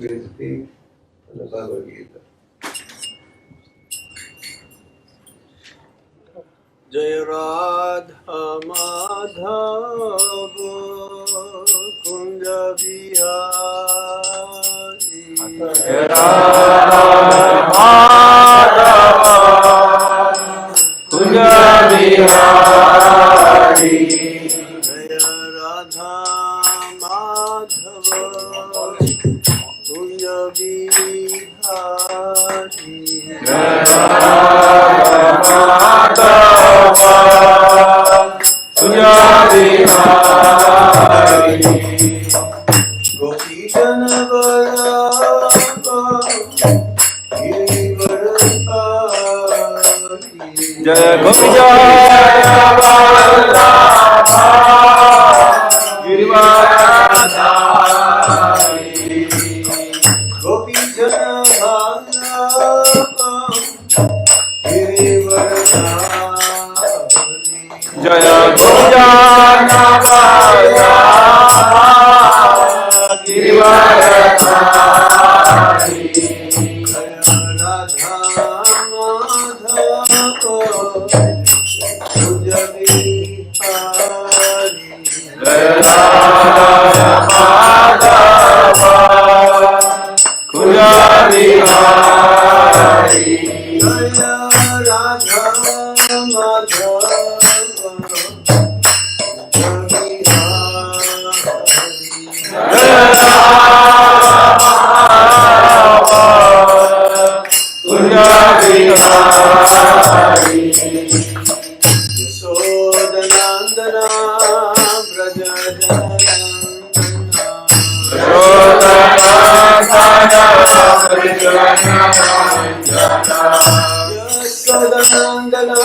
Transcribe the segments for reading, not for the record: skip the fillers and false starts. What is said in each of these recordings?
can speak in the Bhagavad Gita. Jai Radha Madhava Kunja Vihari Jai Radha Madhava Kunja Vihari Jai Radha Madhava Kunja Vihari Jai Radha Madhava Kunja Vihari Gopi Jana Vallabha Girivaradhari Jai Gopi Jana Vallabha Girivaradhari Gopi Jana Vallabha Girivaradhari Jaya Gopijana Vallabha Girivaradhari Jaya Radha Madhava Kunja Vihari Jaya Radha Madhava Kunja Vihari Jaya Radha Madhava Kunja Vihari Yashodanandana Braja Yashodanandana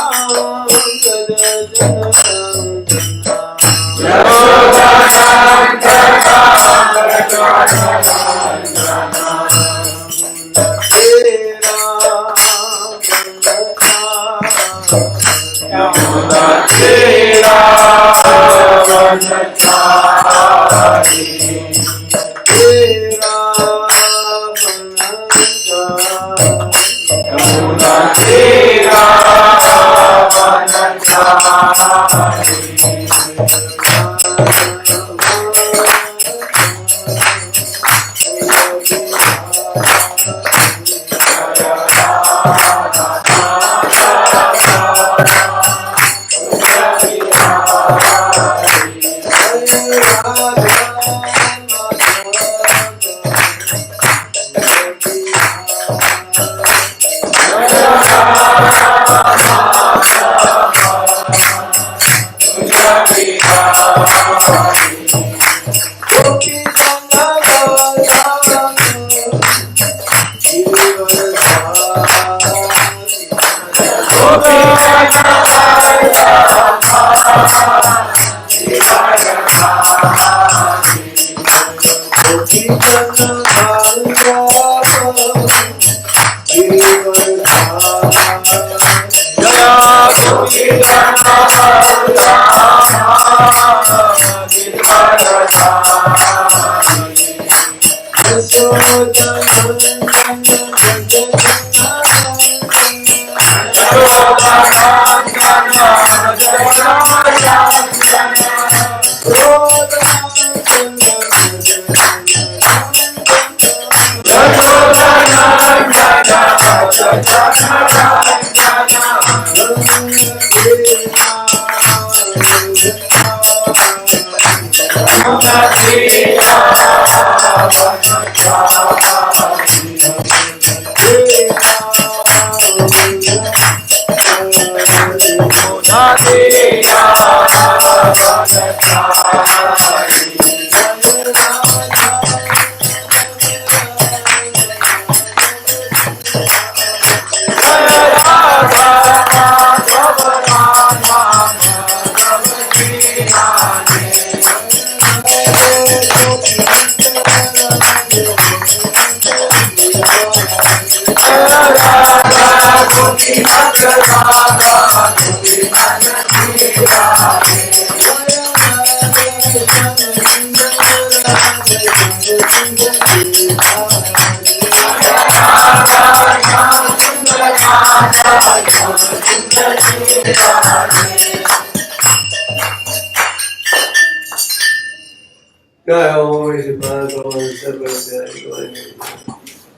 Jai Om Shivana Gauranga Sarvadhyaya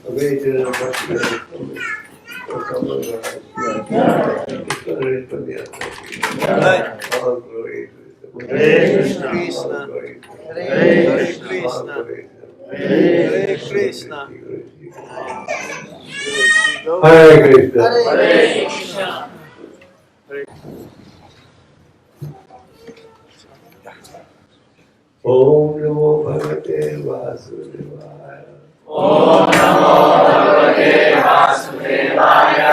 Avejana Bhakti All glory to the Hare Krishna. Hare Krishna. Hare Krishna. Hare Krishna. Hare Krishna. Om Namo Bhagavate Vasudevaya. Om Namo Bhagavate Vasudevaya.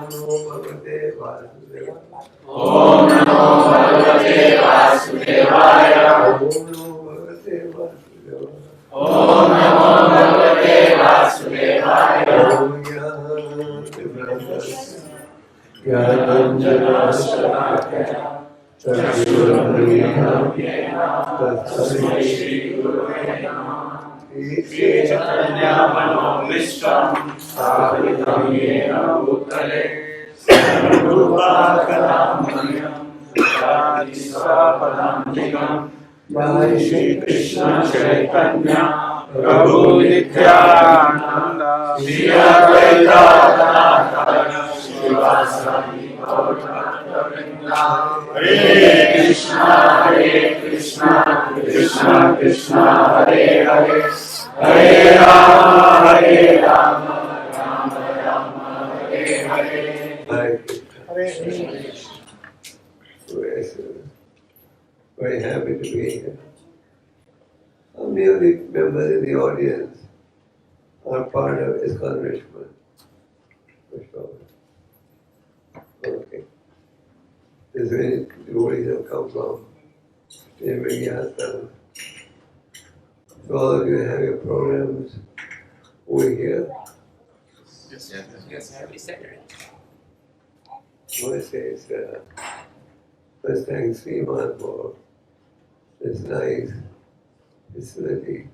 Om Namo Bhagavate Vasudevaya. Om Namo Bhagavate Vasudevaya. Om Namo Bhagavate Vasudevaya. Om Namo Bhagavate Vasudevaya. Niranjandas Chakshurabhidam Tasmai Shri Gurave Namaha. Iti Chaitanya Vishwam Sthapitam Yena Bhutale Sarvabhutale Kalamanyam Jati Swapadam Jai Shri Krishna Chaitanya Prabhu Nityananda Shri Advaita Gadadhara Srivasadi Gauranga Hare Krishna, Krishna Krishna, Hare Hare, Hare Rama, Rama Rama, Hare Hare. Hare Krishna. We're very happy to be here. How many of the members in the audience are part of ISKCON Richmond? Okay. There's many devotees have come from Niranjandas. So all of you have your programs over here. Yes, every Saturday. I want to say it's first thanks Sriman for this nice facility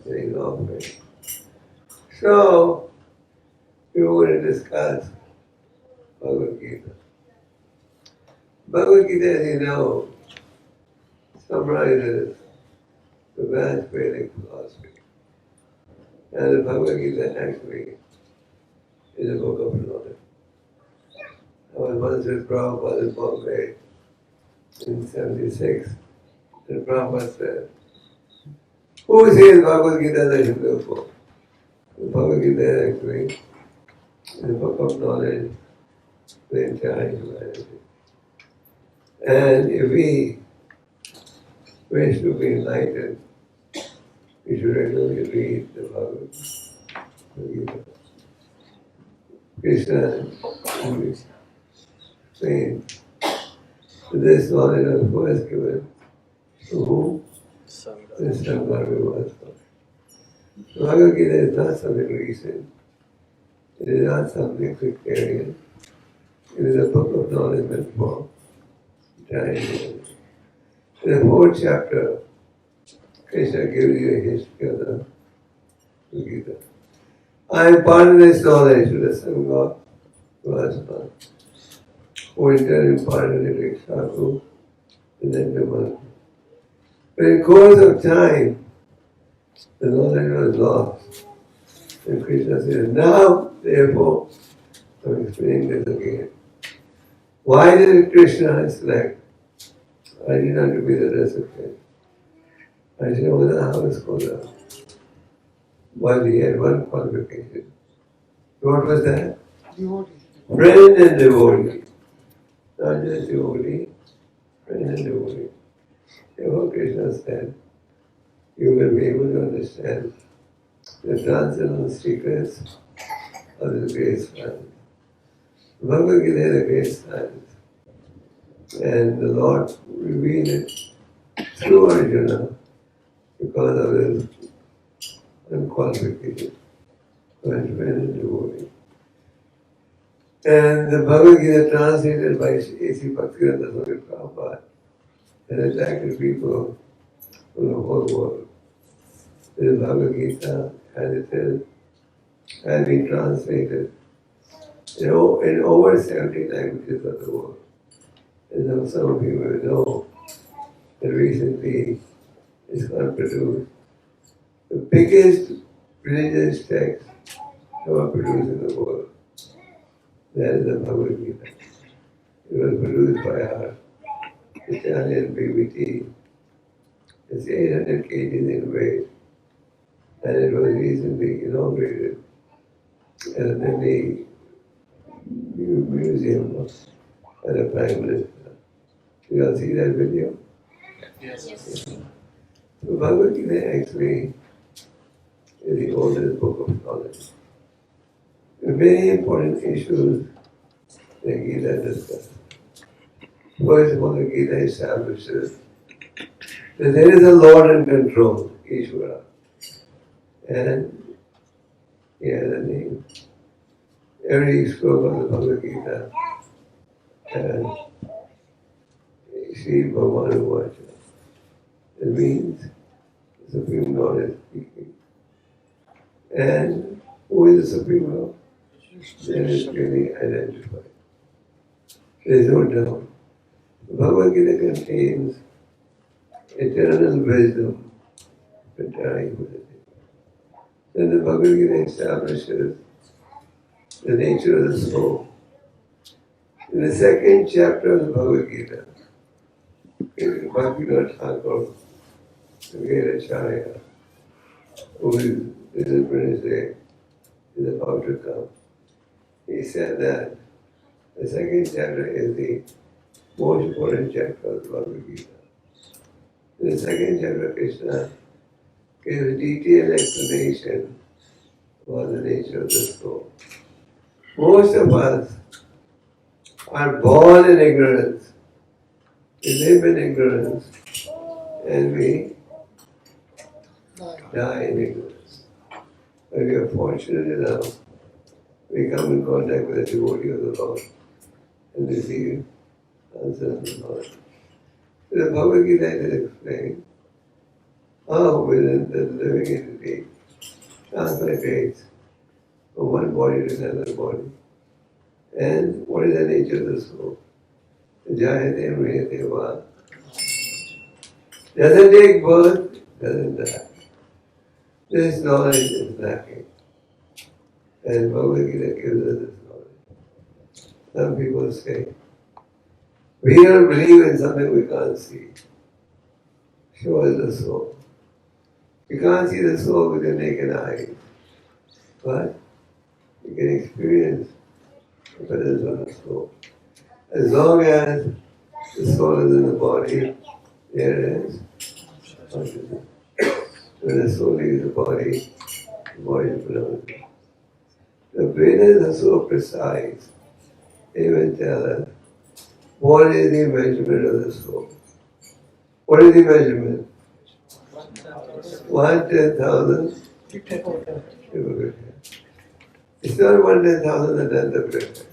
that he's offering. So, we were going to discuss Bhagavad Gita. Bhagavad Gita, as you know, summarizes the vast Vedic philosophy. And the Bhagavad Gita actually is a book of knowledge. I was once with Prabhupada in Bombay in 76, and Prabhupada said, who says Bhagavad Gita is a Hindu book? The Bhagavad Gita actually is a book of knowledge for the entire humanity. And if we wish to be enlightened, we should regularly read the Bhagavad Gita. Krishna explained this knowledge was first given to whom? The Sangha was. The Bhagavad Gita is not something recent. It is not something sectarian. It is a book of knowledge meant for time. In the fourth chapter, Krishna gives you a history of the Gita. I imparted this knowledge to the Sangha Goswami, who in turn imparted it to Sadhu and then to Manu. But in course of time, the knowledge was lost. And Krishna said, now, therefore, I'm explaining this again. Why did Krishna select Arjuna to be the recipient? Arjuna was a house scholar. While he had one qualification. What was that? Devotee. Friend and devotee. Not just devotee, friend and devotee. Therefore Krishna said, you will be able to understand the transcendental secrets of this great science. Bhagavad Gita is a great science. And the Lord revealed it through Arjuna because of his unqualification. Friend and devotee. And the Bhagavad Gita translated by A.C. Bhaktivedanta Swami Prabhupada has attracted people from the whole world. The Bhagavad Gita as it is, has been translated in over 70 languages of the world. And now some of you will know that recently ISKCON produced the biggest religious text ever produced in the world. That is the Bhagavad Gita. It was produced by our Italian BBT. It's 800 kgs in weight, and it was recently inaugurated at the new museum by the Prime Minister. You all see that video? Yes. So Bhagavad Gita actually is the oldest book of knowledge. The very important issues the Gita discusses. First of all, the Gita establishes that there is a Lord in control, Ishvara. And he has a name. Every sloka of the Bhagavad Gita has Shri Bhagavan Vacha. It means the Supreme Lord is speaking. And who is the Supreme Lord? That is clearly identified. There is no doubt. The Bhagavad Gita contains eternal wisdom. Then the Bhagavad Gita establishes the nature of the soul. In the second chapter of the Bhagavad Gita, Bhaktivinoda Thakur, the great Acharya, who is the British Day, is about to come, he said that the second chapter is the most important chapter of the Bhagavad Gita. In the second chapter, Krishna gave a detailed explanation about the nature of the soul. Most of us are born in ignorance. We live in ignorance and we die in ignorance. But we are fortunate enough, we come in contact with a devotee of the Lord and receive answers from the Lord. The Bhagavad Gita is explained how within the living entity transmigrates from one body to another body. And what is the nature of the soul? Jayate Mriyate Va. Doesn't take birth, doesn't die. This knowledge is lacking. And Bhagavad Gita gives us this knowledge. Some people say, we don't believe in something we can't see. Show us the soul. You can't see the soul with your naked eyes, but you can experience the presence of the soul. As long as the soul is in the body, there it is. When the soul leaves the body is phenomenal. The Vedas are so precise, they even tell us what is the measurement of the soul. What is the measurement? 1/10,000. It's not 1/10,000 the length of your hair.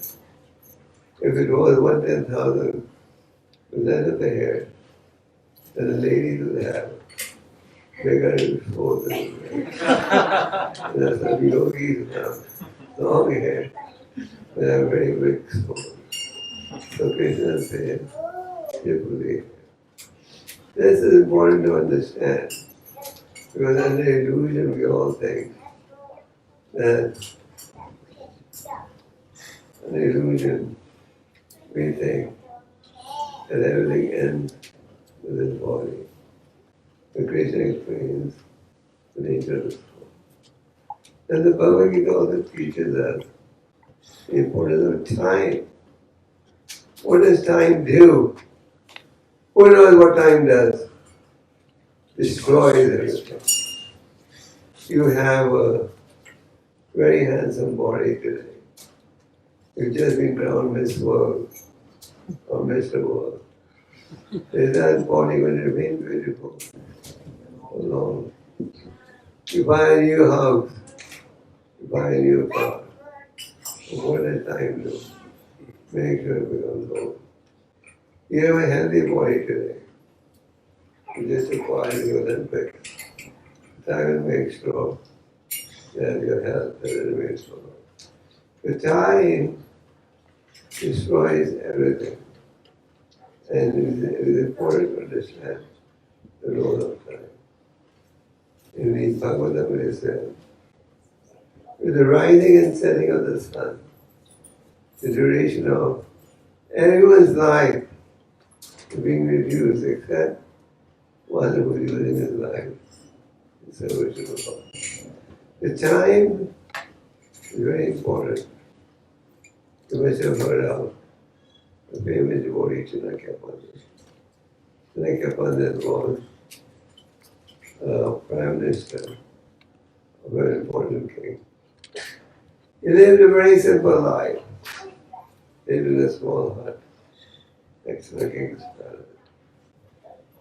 If it was 1/10,000 the length of the hair, then the ladies would have bigger folds than the hair. That's how yogis have long hair, but have very big folds. So Krishna said, "Tripoli." This is important to understand, because under illusion we all think that under illusion we think that everything ends with this body. But Krishna explains the nature of the soul. And the Bhagavad Gita also teaches us the importance of time. What does time do? Who knows what time does? Destroys everything. You have a very handsome body today. You've just been crowned Miss World or Mr. World. Is that body going to remain beautiful for long? You buy a new house, you buy a new car. What does time do? Make sure it becomes old. You have a healthy body today. You just acquired the Olympics. Time will make sure and your health and it remains for long. The time destroys everything. And it is important to understand the role of time. In the Bhagavatam it is said, with the rising and setting of the sun, the duration of everyone's life is being reduced except one who is using his life in service of God. The time is very important. You must have heard of the famous devotee Channakyapandas. Channakyapandas was Prime Minister, a very important king. He lived a very simple life. He lived in a small hut next to the king's palace.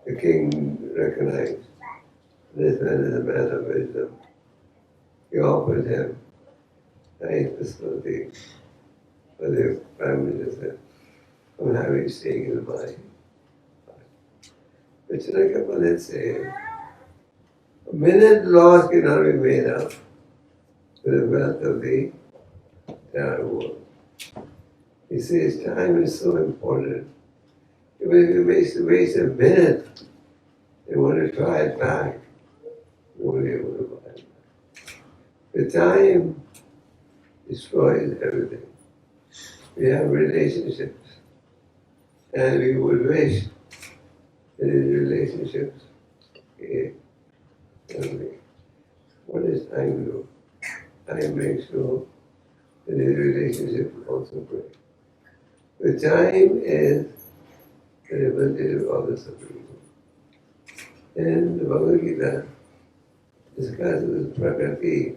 The king recognized this man is a man of wisdom. He offered him nice facility for the Prime Minister from having staying in my hut. But Channakyapandas said, a minute loss cannot be made up for the wealth of the entire world. He says time is so important. If you waste a minute, you want to try it back, you won't be able to buy it back. The time destroys everything. We have relationships, and we would wish that these relationships be healthy. What does time do? Time makes sure that these relationships also break. The time is the representative of the Supreme. And the Bhagavad Gita discusses Prakriti,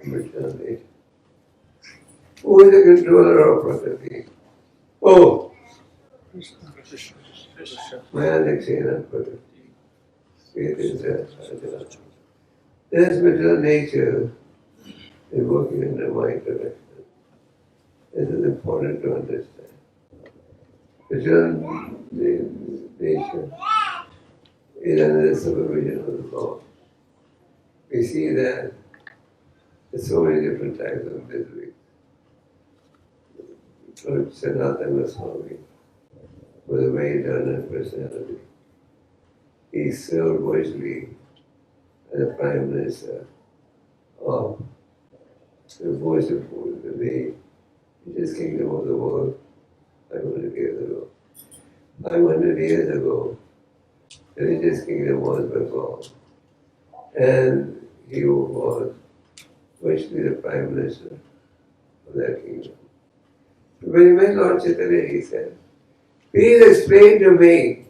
material nature. Who is the controller of Prakriti? Oh! MyAshray Prakriti. This material nature is working in the right direction. This is important to understand. Material nature is under the supervision of the Lord. We see that there's so many different types of misery. Lord Sanatana Goswami was a very dominant personality. He served wisely as a Prime Minister of the voice of the richest kingdom of the world 500 years ago. 500 years ago, the richest kingdom was Bengal. And he was virtually the Prime Minister of that kingdom. When he met Lord Chaitanya, he said, please explain to me.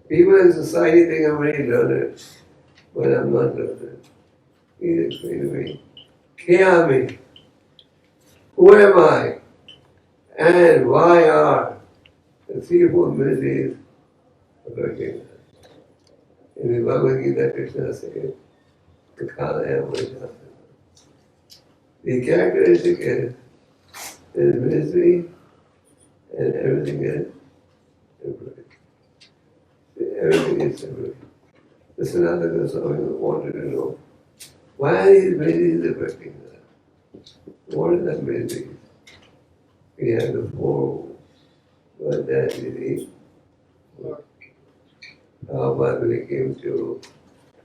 People in society think I'm very learned, but I'm not learned. Please explain to me. Kya who am I? And why are the threefold miseries affecting us? In the Bhagavad Gita, Krishna says, the characteristic is misery and everything is temporary. Everything is temporary. The Sanatana Goswami wanted to know why are these miseries affecting us? What is that misery? We have the four words that we how about when he came to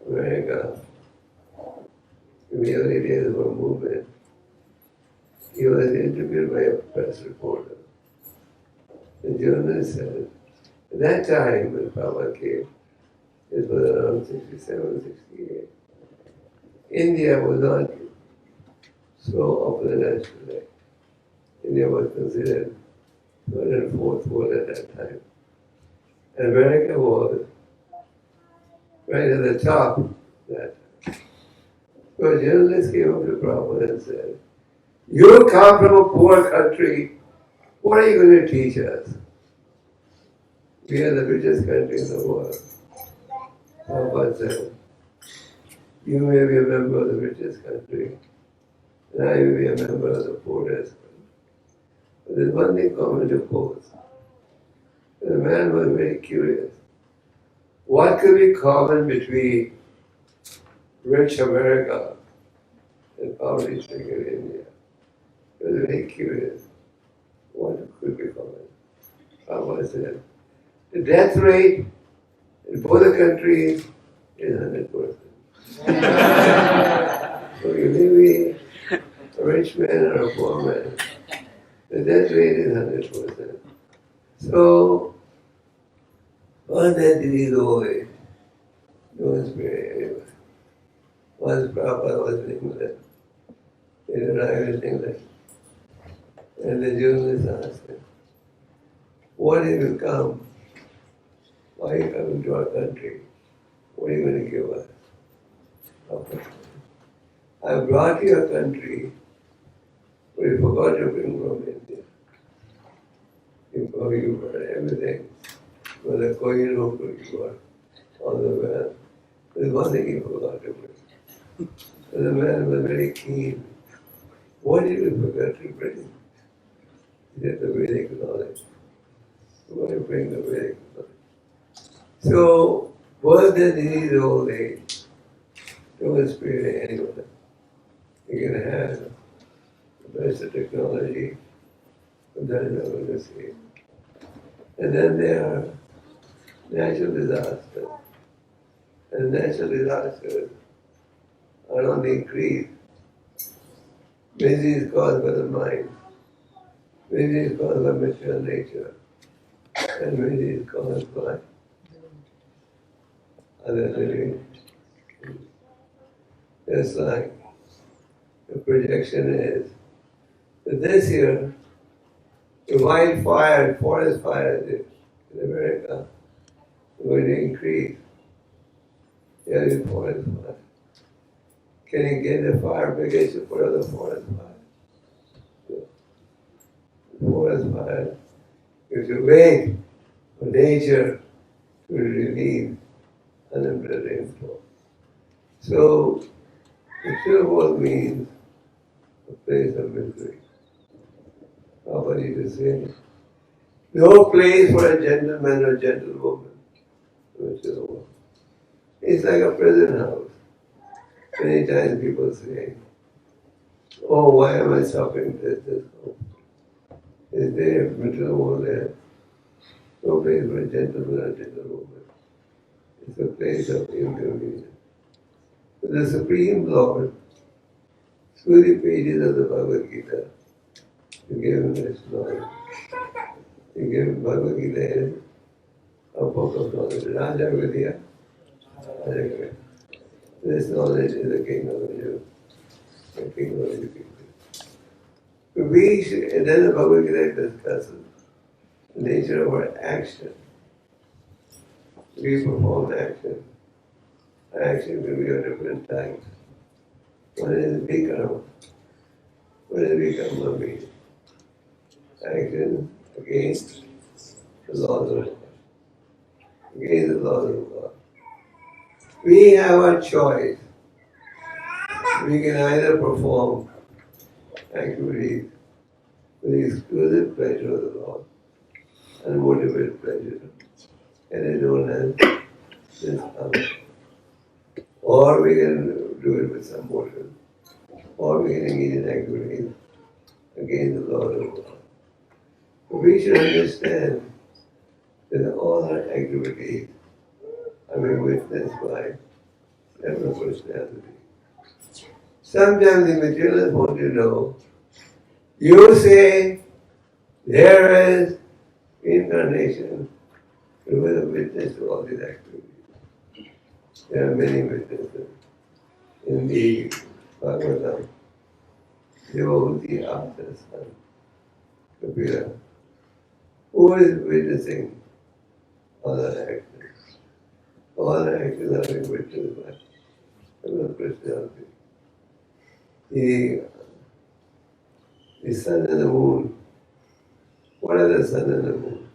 America, in the early days of our movement, he was interviewed by a press reporter. The journalist said, at that time when Prabhupada came, it was around 67, 68, India was not so open as today. India was considered third and fourth world at that time. And America was right at the top of that time. So a journalist came up to Prabhupada and said, you come from a poor country, what are you going to teach us? We are the richest country in the world. Prabhupada said, you may be a member of the richest country, and I may be a member of the poorest country. But there's one thing common to both. The man was very curious. What could be common between rich America poverty stricken India. He was very curious what could become it. Prabhupada said, the death rate in both the countries is 100%. So you may be a rich man or a poor man, the death rate is 100%. So, all that disease away, no spirit anyway. Once Prabhupada was in England, he arrived in England, and the journalist asked him, what have you come? Why are you coming to our country? What are you going to give us? I brought you a country, but you forgot to bring from India. You brought everything. For the Kohinoor, you brought all the wealth. There's one thing you forgot to bring. So the man was very keen. What did you forget to bring? He said the Vedic knowledge. You want to bring the Vedic knowledge. So, birth and disease, old age, don't spare anyone. You can have the best of technology, but that is not going to save. And then there are natural disasters. And natural disasters are on the increase. Misery is caused by the mind. Misery is caused by material nature. And misery is caused by other living. Just like the projection is that this year, the wildfire, forest fires in America are going to increase. Yeah, the forest fire. Can you get the fire brigade for the forest fire? The forest fire is to wait for nature to relieve unlimited rainfall. So, the still world means a place of misery. How you to say? No place for a gentleman or gentlewoman in the still world. It's like a prison house. Many times people say, oh, why am I suffering this? Is there material world there? No place for a gentleman or gentlewoman. It's a place of inconvenience. But the Supreme Lord, through the pages of the Bhagavad Gita, He gave him this knowledge. He gave him Bhagavad Gita, a book of knowledge. Raja Vidya. This knowledge is the king of the Jews. The king of the Jews. And then the Bhagavad Gita discusses the nature of our action. We perform action. Action can be of different types. One is Vikarma. What is Vikarma mean? Action against the laws of God. Against the laws of God. We have a choice. We can either perform activities for the exclusive pleasure of the Lord, unmotivated pleasure, and is known as this. Or we can do it with some motion, or we can engage in activities against the Lord of God. But we should understand that all our activities are being witnessed by several personalities. Sometimes the materialists want to know, you say there is incarnation, we will have witness to all these activities. There are many witnesses. In the Bhagavatam, Devahuti asked her son, Kapila, who is witnessing all our actions? All our actions are being witnessed by several personalities. The sun and the moon. What are the sun and the moon?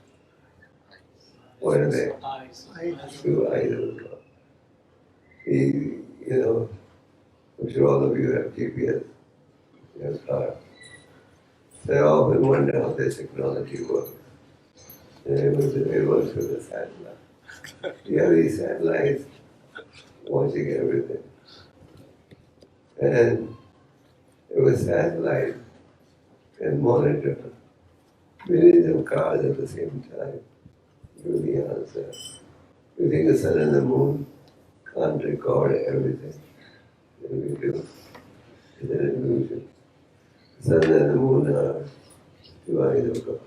What are they? Eyes. Two eyes of God. I'm sure all of you have GPS, you have cars. So I often wonder how this technology works. And it works with the satellite. You have these satellites watching everything. And a satellite can monitor millions of cars at the same time. Give the answer. You think the sun and the moon can't record everything? Then we do. It's an illusion. The sun and the moon are two eyes of God.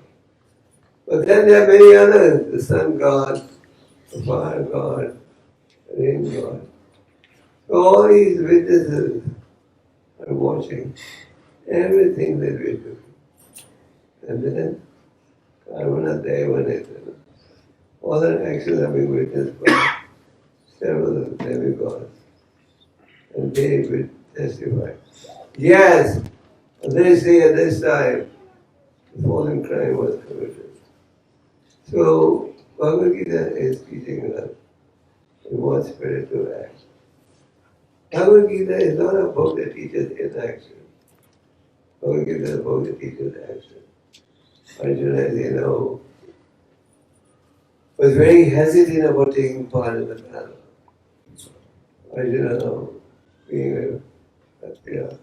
But then there are many others. The sun god, the fire god, the rain god. So all these witnesses are watching everything that we do. And then, Karmana Devanetana. All the actions are being witnessed by several demigods. And they will testify. Yes, this day at this time, the following crime was committed. So, Bhagavad Gita is teaching us in what spirit to act. Bhagavad Gita is not a book that teaches inaction. Bhagavad Gita is a book that teaches action. Arjuna, as you know, was very hesitant about taking part in the battle. Arjuna, being a Kshatriya,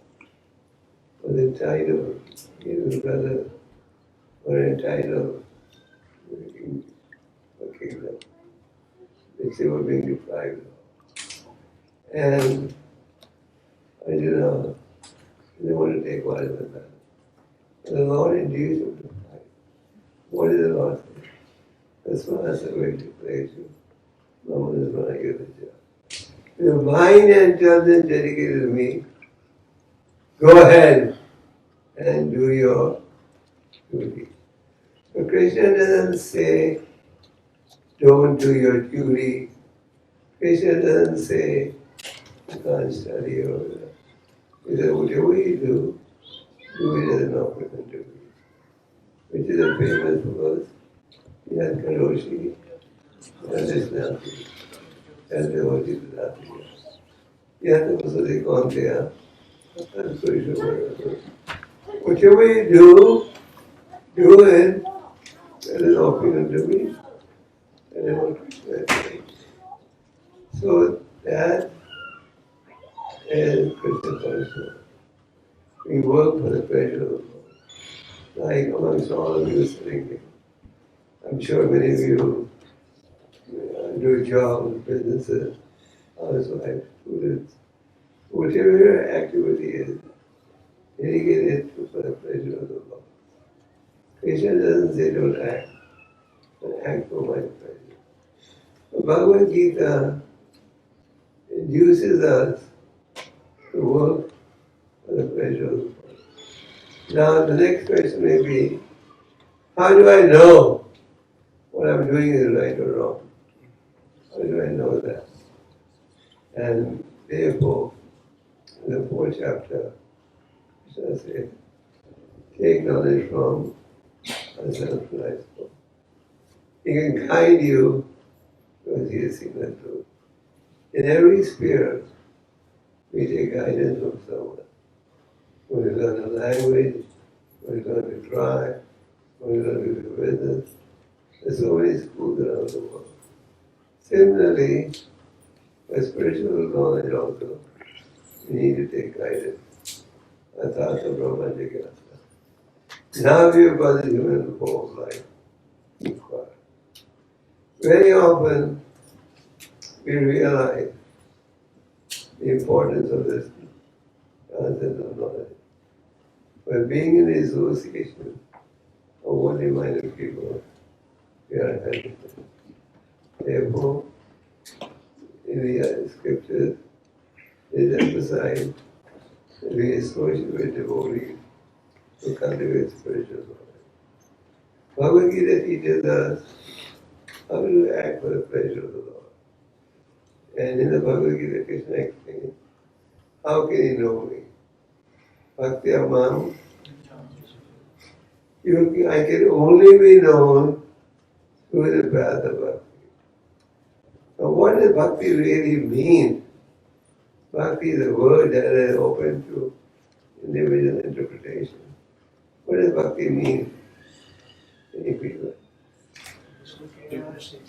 was entitled, he and his brother were entitled to a kingdom, which they were being deprived of. And Arjuna didn't want to take part in the battle. And the Lord induced him to fight. What did the Lord say? That's why I said, wait to praise you. Mama is going to give the job. The mind and intelligence dedicated to me, go ahead and do your duty. So Krishna doesn't say, don't do your duty. Krishna doesn't say, you can't study or that. He said, whatever you do it as an opportunity duty. Which is a famous verse. Yad Karoshi, Yadishnati, Yad Devoji Dati. Yad Vasadi Kondya, whatever you do it as an opportunity to me. And then what Krishna is saying. So that is Krishna consciousness. We work for the pleasure of the Lord. Like amongst all of you sitting here. I'm sure many of you do jobs, businesses, housewives, students. Whatever your activity is, dedicate it for the pleasure of the Lord. Krishna doesn't say don't act, but act for my pleasure. The Bhagavad Gita induces us to work for the pleasure of the Lord. Now the next question may be, how do I know what I'm doing is right or wrong? How do I know that? And therefore, in the 4th chapter, Krishna said, take knowledge from a self-realized book. He can guide you because he has seen the truth. In every sphere, we take guidance from someone. When we learn a language, when we learn to drive, when we learn to do business, there's so many schools around the world. Similarly, for spiritual knowledge also, we need to take guidance. Athatha Brahma Jigyasa. Now we have got the human form of life. Very often, we realize the importance of this concept of knowledge. By being in the association of one-minded people, we are hesitant. Therefore, in the scriptures, it is emphasized that we associate with devotees to cultivate spiritual knowledge. Bhagavad Gita teaches us how to act for the pleasure of the Lord. And in the Bhagavad Gita, Krishna explains, how can he know me? Bhakti Amam. I can only be known through the path of bhakti. Now what does bhakti really mean? Bhakti is a word that is open to individual interpretation. What does bhakti mean? Any people? What does it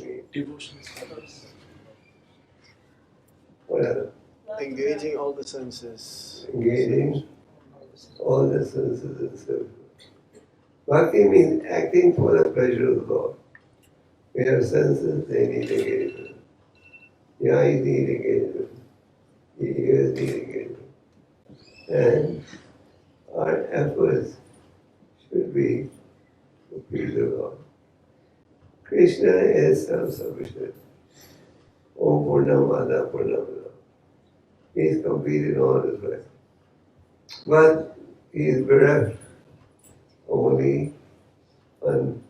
mean? Devotion. What else? Engaging all the senses. Engaging all the senses and service. Bhakti means acting for the pleasure of the Lord. We have senses, they need engagement. The eyes need engagement. The ears need engagement. And our efforts should be to please the Lord. Krishna is self-sufficient. Om Purnamada Purnamada. He is complete in all his ways. But he is bereft only one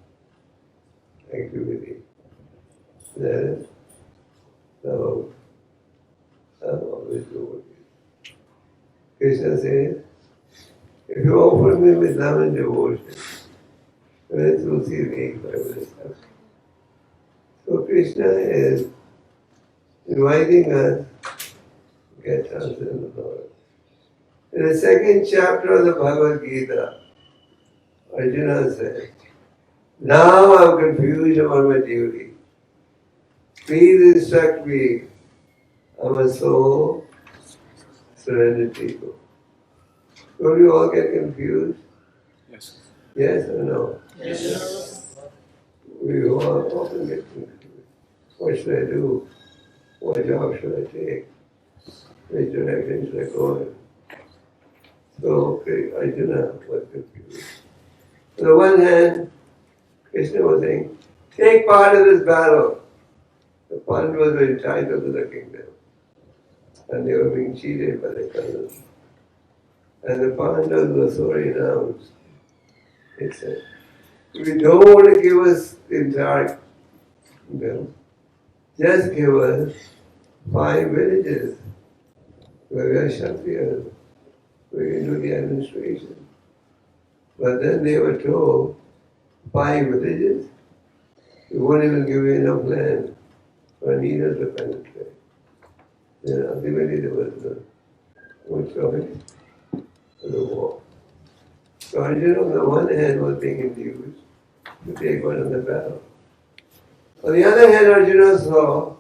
activity. That is love. Love always do. Krishna says, if you offer me with love and devotion, then it will see me by myself. So Krishna is inviting us to get us in the Lord. In the second chapter of the Bhagavad Gita, Arjuna said, now I am confused about my duty. Please instruct me. I am a soul surrendered people. Don't you all get confused? Yes. Yes or no? Yes. We all often get confused. What should I do? What job should I take? Which direction should I go in? So Arjuna was confused. On the one hand, Krishna was saying, take part in this battle. The Pandavas were entitled to the kingdom. And they were being cheated by the cousins. And the Pandavas were so renounced. They said, if you don't want to give us the entire kingdom, just give us 5 villages where we are Kshatriyas. We can do the administration. But then they were told, 5 villages? We won't even give you enough land for needles to penetrate. Then ultimately there was no choice for the war. So Arjuna on the one hand was being induced to take part in the battle. On the other hand, Arjuna saw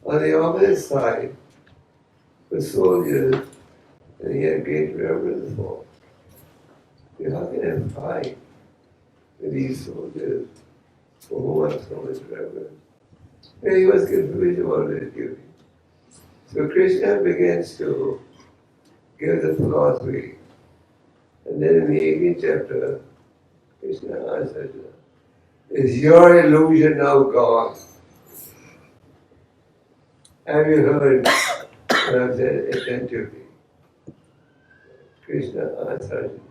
on the opposite side the soldiers, and he had great reverence for. How can I fight with these soldiers for whom I have so much reverence? And he was confused about his duty. So Krishna begins to give the philosophy. And then in the 18th chapter, Krishna asks Arjuna, is your illusion now gone? Have you heard what I've said attentively? Krishna asks Arjuna.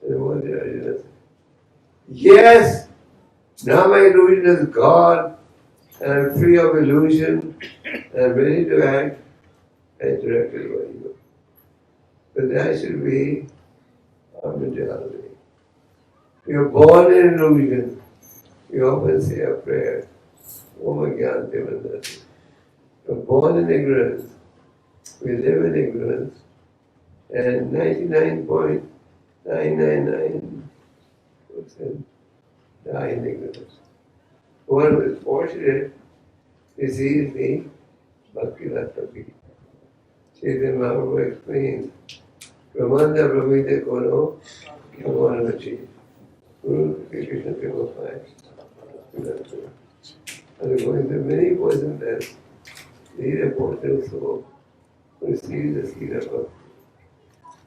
And what did Arjuna say? Yes! Now my illusion is gone, and I'm free of illusion, and I'm ready to act as directed by you. But that should be our mentality. We are born in illusion. We often say a prayer, Om Gyan Devandasi. We are born in ignorance. We live in ignorance. And 99.999% die in ignorance. One who is fortunate receives the Bhakti Ratta Gita. Chaitanya Mahaprabhu explains, Brahmanda Brahmite Kono Bhagwan Vachi. Guru Krishna Goswami. And going through many poison deaths, need a portion soul who receives the seed of Bhakti.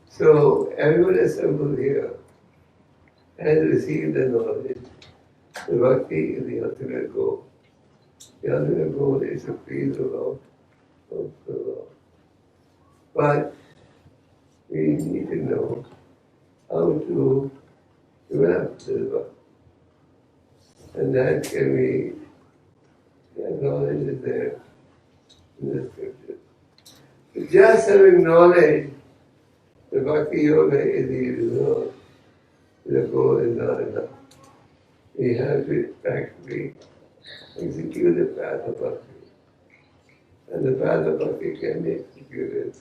So everyone assembled here has received the knowledge. The Bhakti is the ultimate goal. The ultimate goal is to please the Lord of the Lord. But we need to know how to develop this Bhakti. And that can be, that knowledge is there in the scripture. So just having knowledge, the Bhakti Yoga is the result. The goal is not enough. We have to actually execute the path of Bhakti. And the path of Bhakti can be executed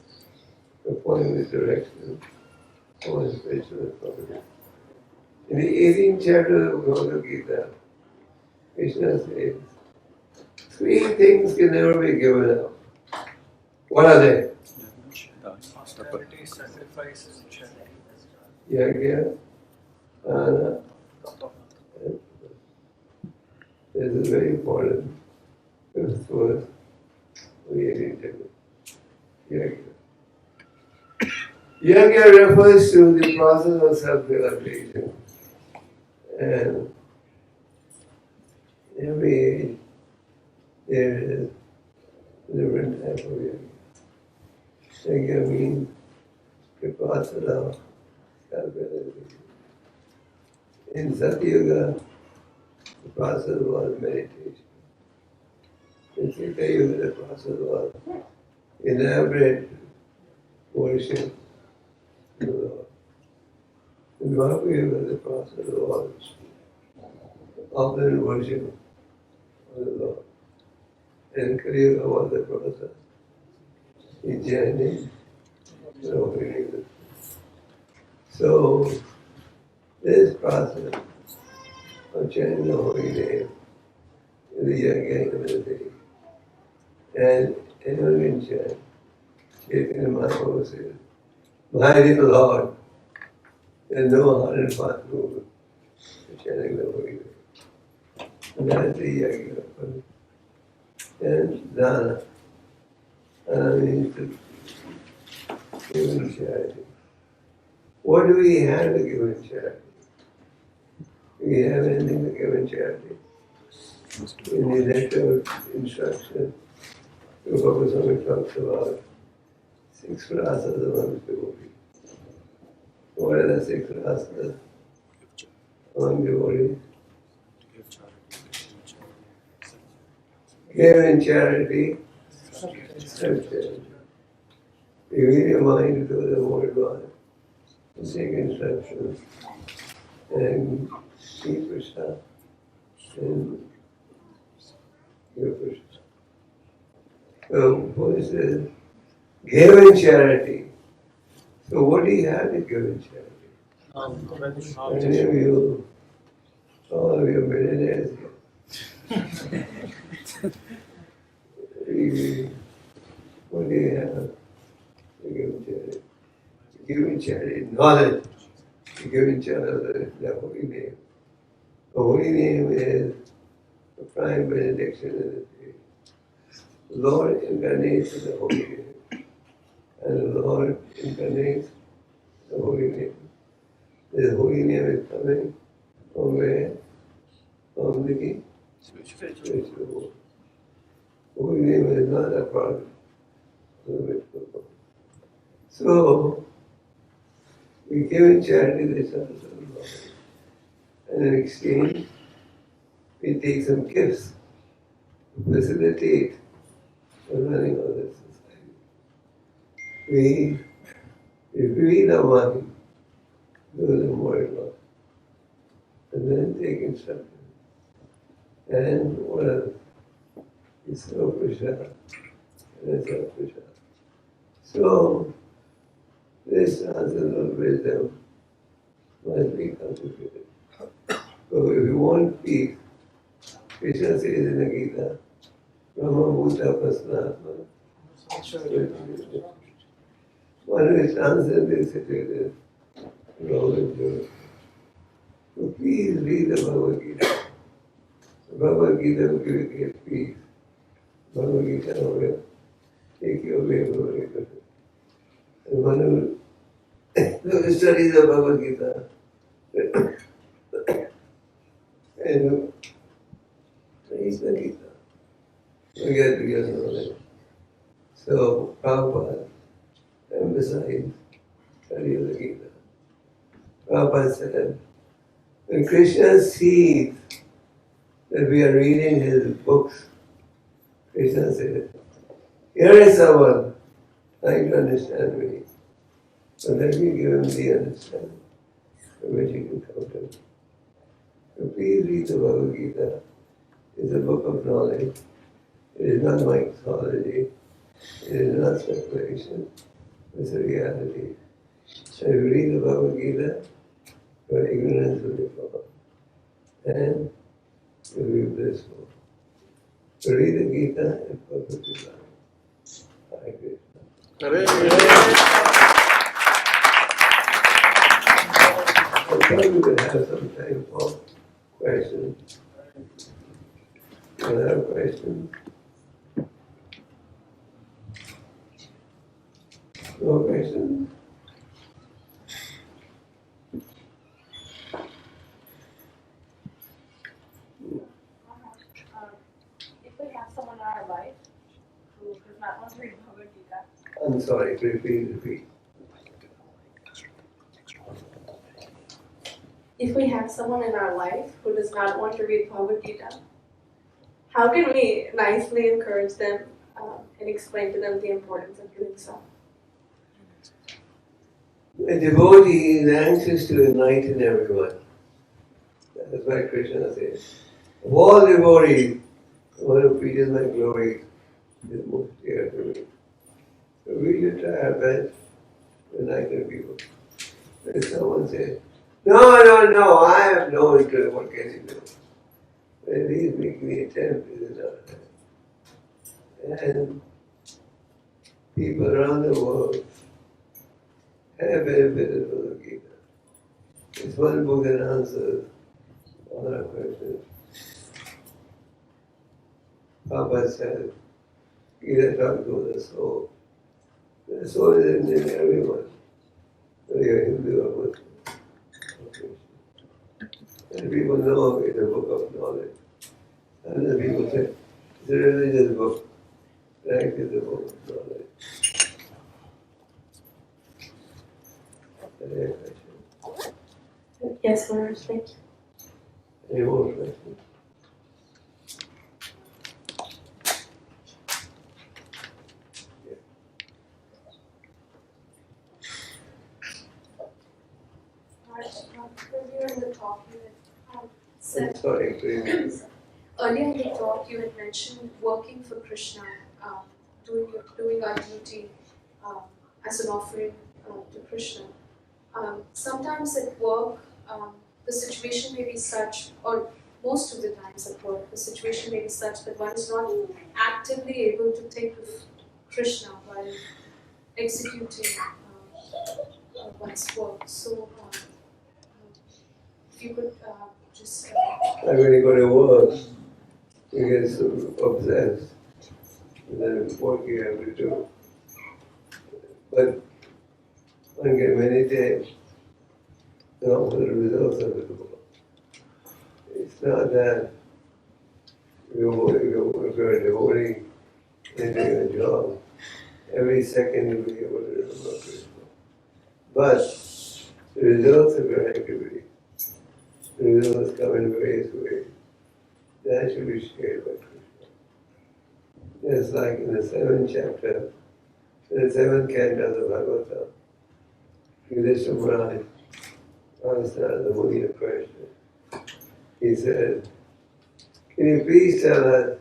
according to the direction of one spiritual authority. In the 18th chapter of Bhagavad Gita, Krishna says, 3 things can never be given up. What are they? Sacrifices, charity. Yagya, Dana. This is very important. This was really different. Yagya. Yagya refers to the process of self-realization. And every age there is a different type of yagya. Yagya means the process of self-realization. In Satyuga, the process was meditation. In Treta Yuga, the process was elaborate worship of the Lord. In Dwapara Yuga, the process was open worship of the Lord. And Kali Yuga was the process in chanting the holy name. So, this process of chanting the holy name is the yagya meditation. And anyone can chant. Chaitanya Mahaprabhu says, my dear Lord, there's no hard and fast movement for chanting the holy name. And that's the yagya. And dana. Dana means to give in charity. What do we have to give in charity? Do we have anything to give in charity? In the lecture of instruction, Gopal Krishna Goswami talks about 6 rasas among devotees. What are the 6 rasas among devotees? Give in charity, accept charity. Reveal your mind to the Lord God and take instructions and keep Krishna and give Krishna. So, what says, give in charity. So, what do you have to give in charity? Many of you, all of you millionaires here. What do you have to give in charity? Give in charity knowledge. Give in charity the holy name. The holy name is the prime benediction in the day. The Lord incarnates in the holy name. And the Lord incarnates the holy name. The holy name is coming from where? From the spiritual world. The holy name is not a product of the spiritual world. So, we give in charity the service of the Lord. And in exchange, we take some gifts to facilitate the running of the society. We free the mind, do the more work, and then take instruction. And what else? We serve Krishna, and serve Krishna. So, this arsenal of wisdom must be cultivated. So if you want peace, Krishna says in the Gita, Brahma Bhuta Pasnatma. One who is constantly situated in all the joy. So please read the Bhagavad Gita. The Bhagavad Gita will give you great peace. Bhagavad Gita will take you away from everything. And one who studies the Bhagavad Gita and reads the Gita, you get real knowledge. So Prabhupada emphasized study of the Gita. Prabhupada said, when Krishna sees that we are reading his books, Krishna said, here is someone trying to understand me. So let me give him the understanding from which he can come to me. So please read the Bhagavad Gita. It's a book of knowledge. It is not mythology. It is not speculation. It's a reality. So if you read the Bhagavad Gita, your ignorance will be gone. And you'll be blissful. So read the Gita and perfectly learn. Hare Krishna. Hare Sometimes we can have some time for questions. Can I have questions? No questions? If we have someone in our life who does not want to read Bhagavad Gita, I'm sorry, repeat. if we have someone in our life who does not want to read Bhagavad Gita, how can we nicely encourage them and explain to them the importance of doing so? A devotee is anxious to enlighten everyone. That's why Krishna says, of all devotees, the one who preaches my glory is most dear to me. So we should try our best to enlighten people. If someone says, no, I have no interest, what can you do? At least make the attempt, is it not? And people around the world have benefited from the Gita. It's one book that answers all our questions. Papa said, Gita talks about the soul. The soul is in everyone, whether you're Hindu or Muslim. And people know it's a book of knowledge. And the people say, it's a religious book. Right, it's a book of knowledge. Any questions? Yes, Maharaj, thank you. Any more questions? Maharaj, earlier in the talk you had I'm said, sorry, please. earlier in the talk you had mentioned working for Krishna, doing our duty as an offering to Krishna. Sometimes at work, the situation may be such, or most of the times at work, the situation may be such that one is not actively able to think of Krishna while executing one's work. So, if you could just... Like when you go to work, you get so obsessed with the work you have to do. But one can meditate on the results of the work. It's not that if you're a devotee and doing a job, every second you'll be able to remember Krishna. But the results of your activity, the results come in various ways. That should be shared by Krishna. Just like in the 7th chapter, in the 7th canto of the Bhagavatam, Yudhishthira Maharaj asked the Muni a question. He said, can you please tell us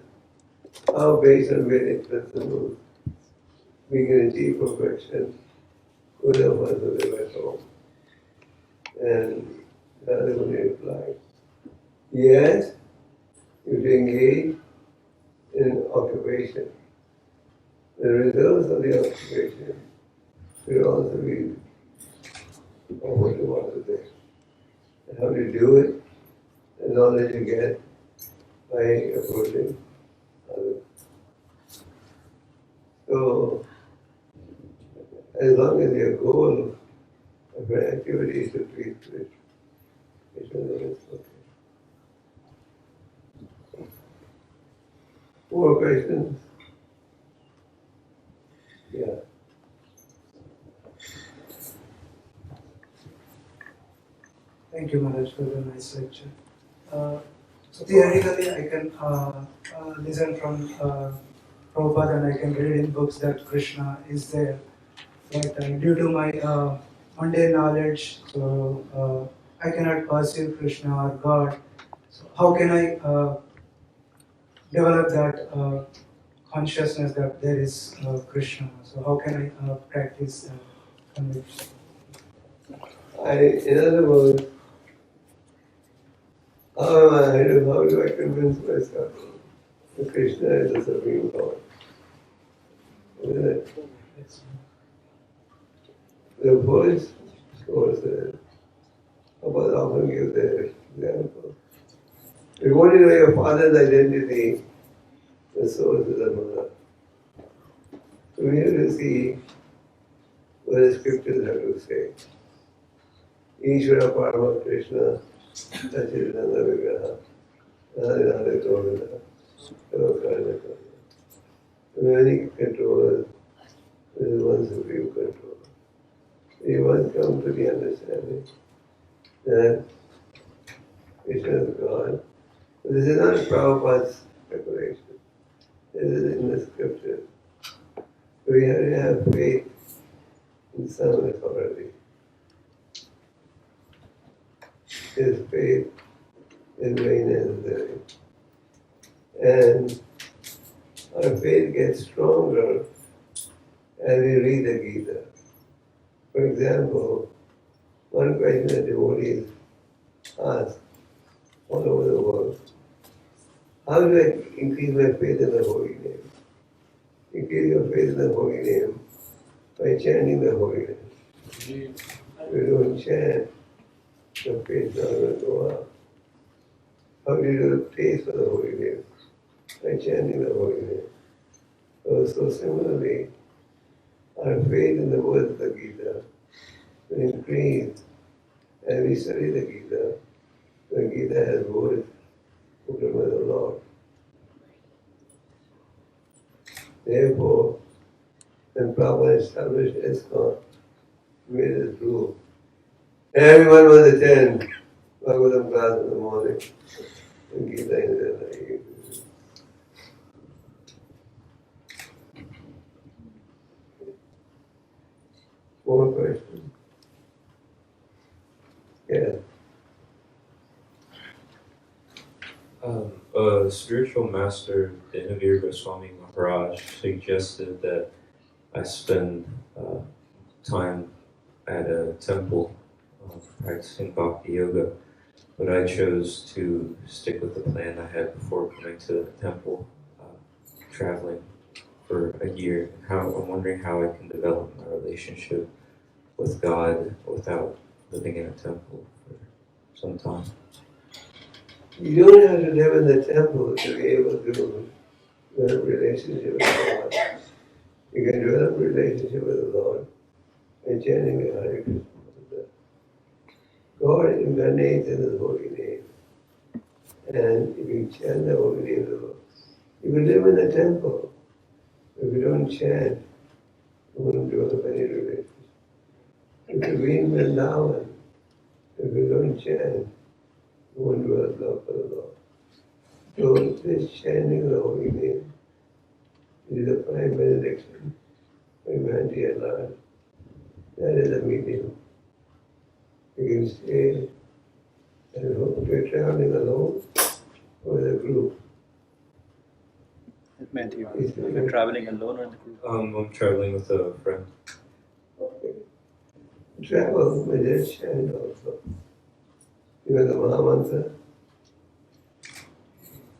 how based on Vedic principles we can achieve perfection with the ones who live at home? And the other Muni replied, yes, you engage in occupation. The results of the occupation will also be what you want to do. And how to do it, the knowledge you get by approaching others. So, as long as your goal of your activity is to please Krishna, then it's okay. More questions? Yeah. Thank you, Maharaj, for the nice lecture. So theoretically, I can listen from Prabhupada and I can read in books that Krishna is there. But due to my mundane knowledge, so I cannot perceive Krishna or God. So how can I develop that consciousness that there is Krishna? So how can I practice conviction? In other words, how do I convince myself that Krishna is the Supreme Lord? isn't it? The Buddhist source about often give the example. If you want to know your father's identity, the source is the mother. So we have to see what the scriptures have to say. Ishvara Parama Krishna, Sachidananda Vigraha, Adinada Govinda, Karna. Many controllers, there is one supreme controller. You must come to the understanding that Krishna is God. This is not Prabhupada's speculation. This is in the scriptures. We have to have faith in some authority. His faith is very necessary. And our faith gets stronger as we read the Gita. For example, one question that devotees ask all over the world, how do I increase my faith in the holy name? Increase your faith in the holy name by chanting the holy name. If you don't chant, your faith is not going to go up. How do you do the taste for the holy name? By chanting the holy name. So similarly, our faith in the words of the Gita will increase as we study the Gita. The Gita has words spoken by the Lord. Therefore, when Prabhupada established ISKCON, he made his rule. Everyone was attend Bhagavatam class in the morning and Gita in the night. More questions? Yeah. Spiritual master Ajay Goswami Maharaj suggested that I spend time at a temple practicing bhakti yoga, but I chose to stick with the plan I had before coming to the temple, traveling for a year. I'm wondering how I can develop my relationship with God without living in a temple for some time. You don't have to live in the temple to be able to develop a relationship with God. You can develop a relationship with the Lord by chanting the Hare Krishna. God incarnates in His holy name. And if you chant the holy name of the Lord, you can live in the temple. If you don't chant, you won't develop any relationship. If you be in Vrindavan, if you don't chant, you won't develop love for the Lord. So this chanting the holy name is a prime benediction for humanity at large. That is a medium. You can stay and hope if you're traveling alone or with a group. It meant you're traveling alone or in the group? I'm traveling with a friend. Okay. Travel, but just chant also. You know the Mahamantra?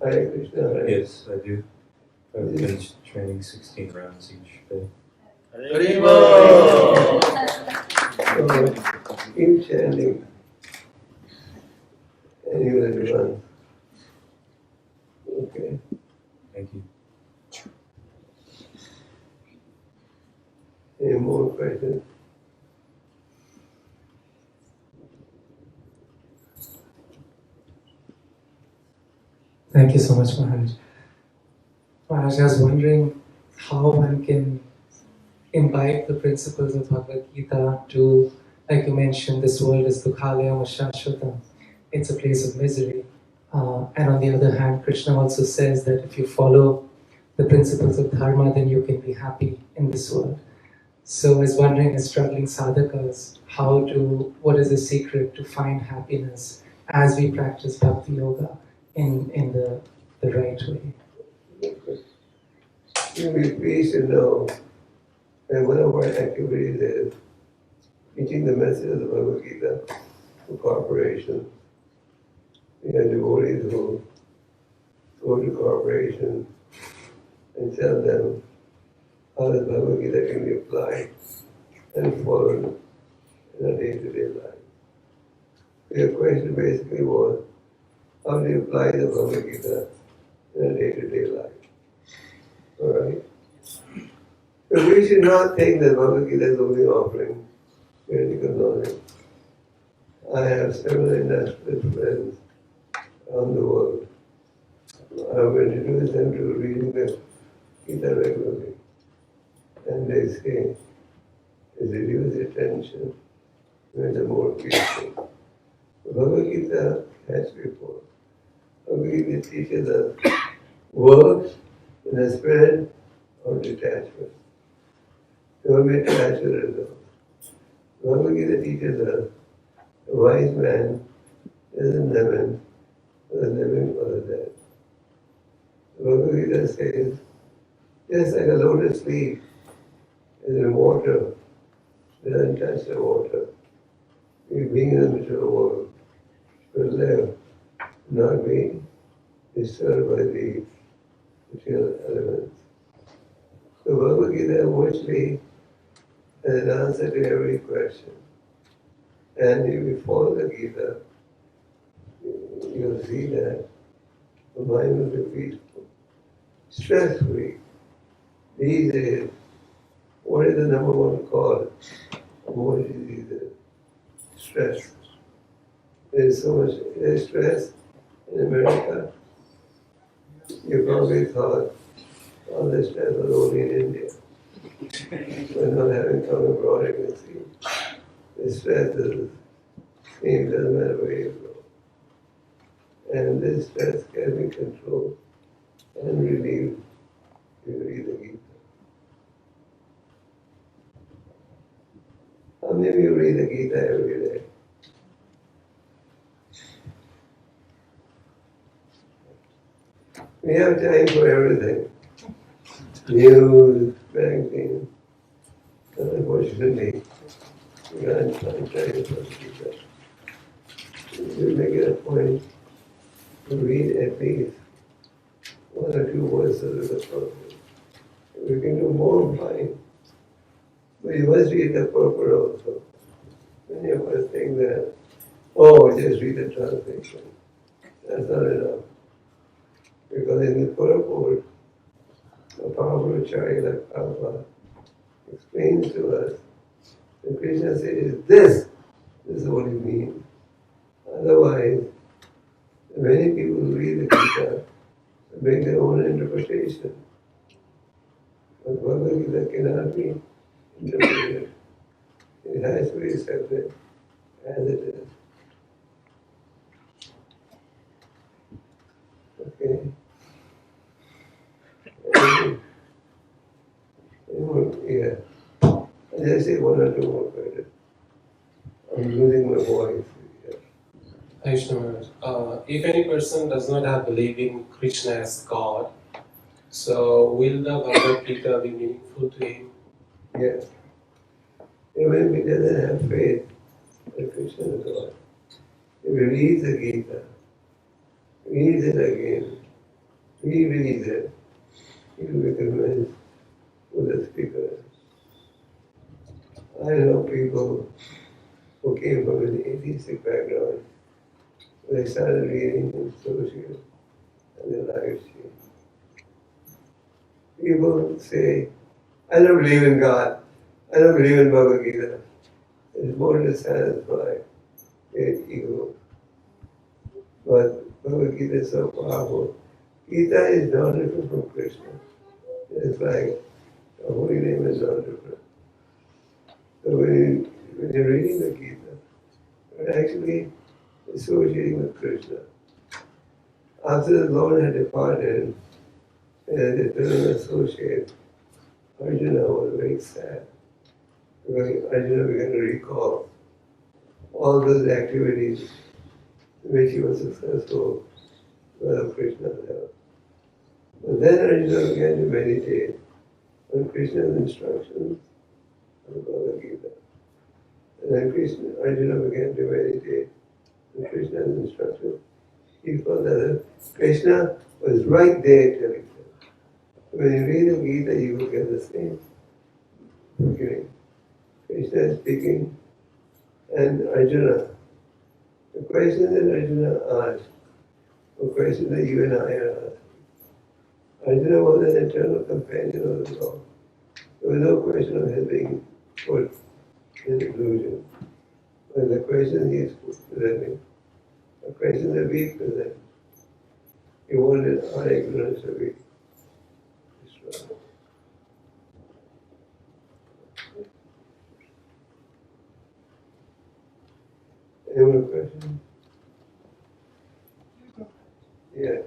Hare Krishna, Hare. Yes, I do. I've been training 16 rounds each day. So, keep chanting and you will run. Okay. Thank you. Any more questions? Thank you so much, Maharaj. Maharaj, I was wondering how one can imbibe the principles of Bhagavad Gita to, like you mentioned, this world is dukhalayam shashvatam. It's a place of misery. And on the other hand, Krishna also says that if you follow the principles of dharma, then you can be happy in this world. So I was wondering, as struggling sadhakas, what is the secret to find happiness as we practice bhakti yoga in the right way? You'll be pleased to know that one of our activities is teaching the message of the Bhagavad Gita to corporations. We have devotees who go to corporations and tell them how the Bhagavad Gita can be applied and followed in a day-to-day life. Your question basically was, how do you apply the Bhagavad Gita in a day-to-day life? Alright? But we should not think that Bhagavad Gita is only offering theoretical knowledge. I have several industrial friends around the world. I've introduced them to reading the Gita regularly. And they say, as you use attention, makes it more peaceful. Bhagavad Gita has before. Bhagavad Gita teaches us works in the spirit of detachment. Don't be attached to the results. Bhagavad Gita teaches us a wise man doesn't live for the living or the dead. Bhagavad Gita says, just like a lotus leaf is in water, doesn't touch the water. We being in the material world will live, not be disturbed by the material elements. So Bhagavad Gita mostly is an answer to every question. And if you follow the Gita, you'll see that the mind will be peaceful, stress-free. These days, what is the number one cause of most diseases? Stress. There's so much stress in America. You probably thought all the stress was only in India. We're not having come abroad, you can see. The stress is the same, doesn't matter where you go. And this stress can be controlled and relieved if you read the Gita. How many of you read the Gita every day? We have time for everything. News, banking. Unfortunately, we can't find time for Gita. We make it a point to read at least one or two verses of the purport. We can do more, fine. But you must read the purport also. Many of us think that, just read the translation. That's not enough. Because in the purport, a powerful acharya like Prabhupada explains to us, and Krishna says, this is what it means. Otherwise, many people who read the Gita make their own interpretation. But Bhagavad Gita cannot be interpreted. It has to be accepted as it is. Okay? Yeah. I just say one or two more questions. I'm losing my voice. Yeah. Vaishnava, if any person does not have belief in Krishna as God, so will the Bhagavad Gita be meaningful to him? Yes. Even if he doesn't have faith that Krishna is God, if he reads the Gita, reads it again, rereads it, he will be convinced who the speaker is. I know people who came from an atheistic background. They started reading in social and their lives changed. People say, I don't believe in God. I don't believe in Bhagavad Gita. It's more to satisfy their ego. But Bhagavad Gita is so powerful. Gita is not different from Krishna. It's like the holy name is not different. So when you're reading the Gita, you're actually associating with Krishna. After the Lord had departed, and they didn't associate, Arjuna was very sad. Because Arjuna began to recall all those activities in which he was successful with Krishna's help. But then Arjuna began to meditate on Krishna's instructions of the Bhagavad Gita. And then Arjuna began to meditate on Krishna's instructions. He felt that Krishna was right there telling him. When you read the Gita, you will get the same Krishna is speaking and Arjuna. The question that Arjuna asked, the question that you and I are asking. Arjuna was an eternal companion of the Lord. There was no question of his being put in illusion. But the question he is presenting, the question that we present, he wanted our ignorance to be destroyed. Any more questions? Yeah.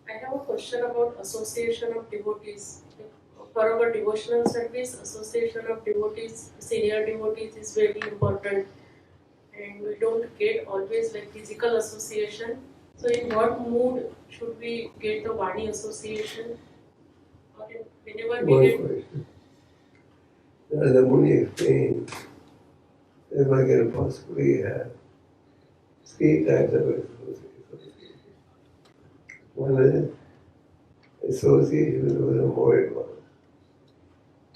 I have a question about association of devotees. For our devotional service, association of devotees, senior devotees is very important, and we don't get always like physical association. So, in what mood should we get the Vani association? Or whenever we One get. question. The Muni explained that one can possibly have 3 types of association. One is association with a more advanced.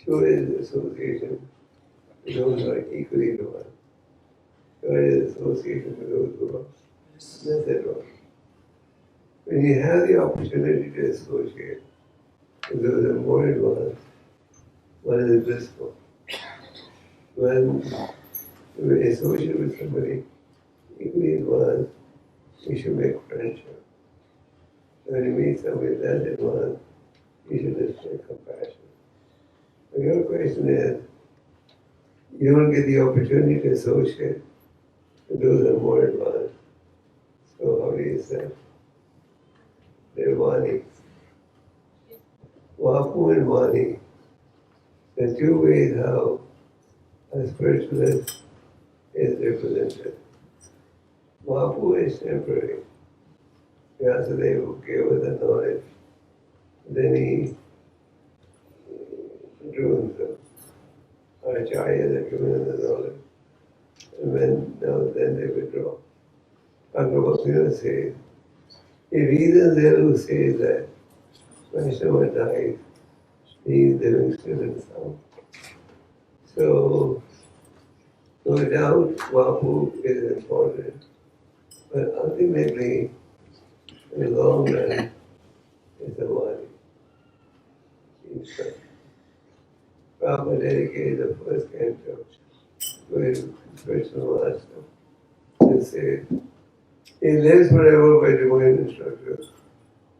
2 is association with those who are equally advanced. 3rd is association with those who are less advanced. When you have the opportunity to associate with those who are more advanced, one is blissful. When you associate with somebody equally advanced, you should make friendship. When you meet somebody less advanced, you should display compassion. So your question is, you don't get the opportunity to associate with those who are more advanced. So how do you say? They're Vani. Vapu and Vani. There are 2 ways how a spiritualist is represented. Vapu is temporary. Vyasadeva gave us the knowledge. Then he drew himself. Our acharyas have given us the knowledge. And then they withdraw. Bhagavad says, the reason there who says that Vaishnava dies, he is living still and sound. So, no doubt Vapu is important, but ultimately, in the long run, it's the Vani. Prabhupada dedicated the first canto to his personal master and said, he lives forever by divine instructions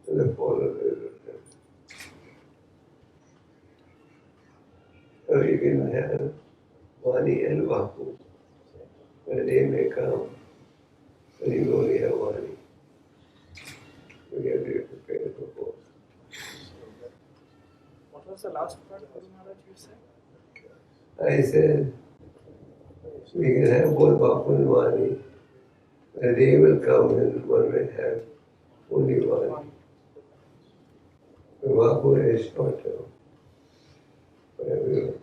and the fall of the So you can have Vani and Vapu, but a day may come when you only have Vani. We have to be prepared for both. What was the last part, Guru Maharaj, you said? I said, we can have both Vapu and Vani. A day will come when one may have only Vani. The Vapu is short term for everyone.